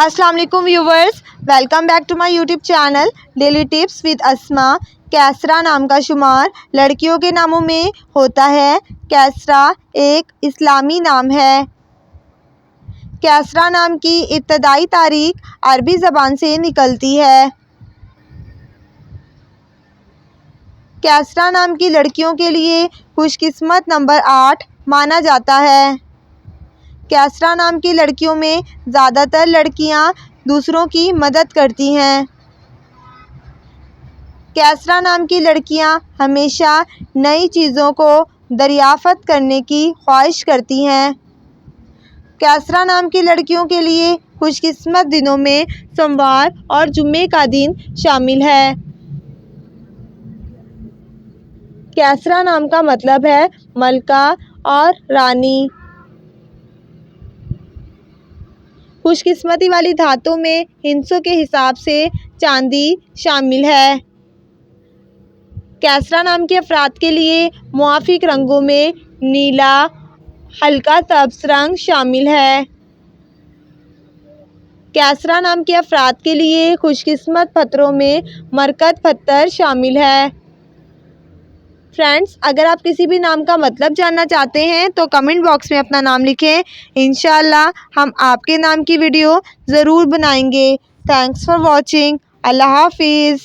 अस्सलाम वालेकुम viewers, welcome back to my YouTube channel daily tips with Asma. कैसरा नाम का शुमार लड़कियों के नामों में होता है। कैसरा एक इस्लामी नाम है। कैसरा नाम की इब्तदाई तारीख अरबी ज़बान से निकलती है। कैसरा नाम की लड़कियों के लिए खुशकिस्मत नंबर 8 माना जाता है। कैसरा नाम की लड़कियों में ज़्यादातर लड़कियां दूसरों की मदद करती हैं। कैसरा नाम की लड़कियां हमेशा नई चीज़ों को दरियाफ़त करने की ख्वाहिश करती हैं। कैसरा नाम की लड़कियों के लिए खुशकिस्मत दिनों में सोमवार और जुम्मे का दिन शामिल है। कैसरा नाम का मतलब है मलका और रानी। खुशकिस्मती वाली धातु में हिंसों के हिसाब से चांदी शामिल है। कैसरा नाम के अफराद के लिए मुआफिक रंगों में नीला, हल्का सब्ज़ रंग शामिल है। कैसरा नाम के अफराद के लिए खुशकिस्मत पत्थरों में मरकत पत्थर शामिल है। फ्रेंड्स, अगर आप किसी भी नाम का मतलब जानना चाहते हैं तो कमेंट बॉक्स में अपना नाम लिखें। इंशाअल्लाह हम आपके नाम की वीडियो ज़रूर बनाएंगे। Thanks for watching. अल्लाह हाफिज़।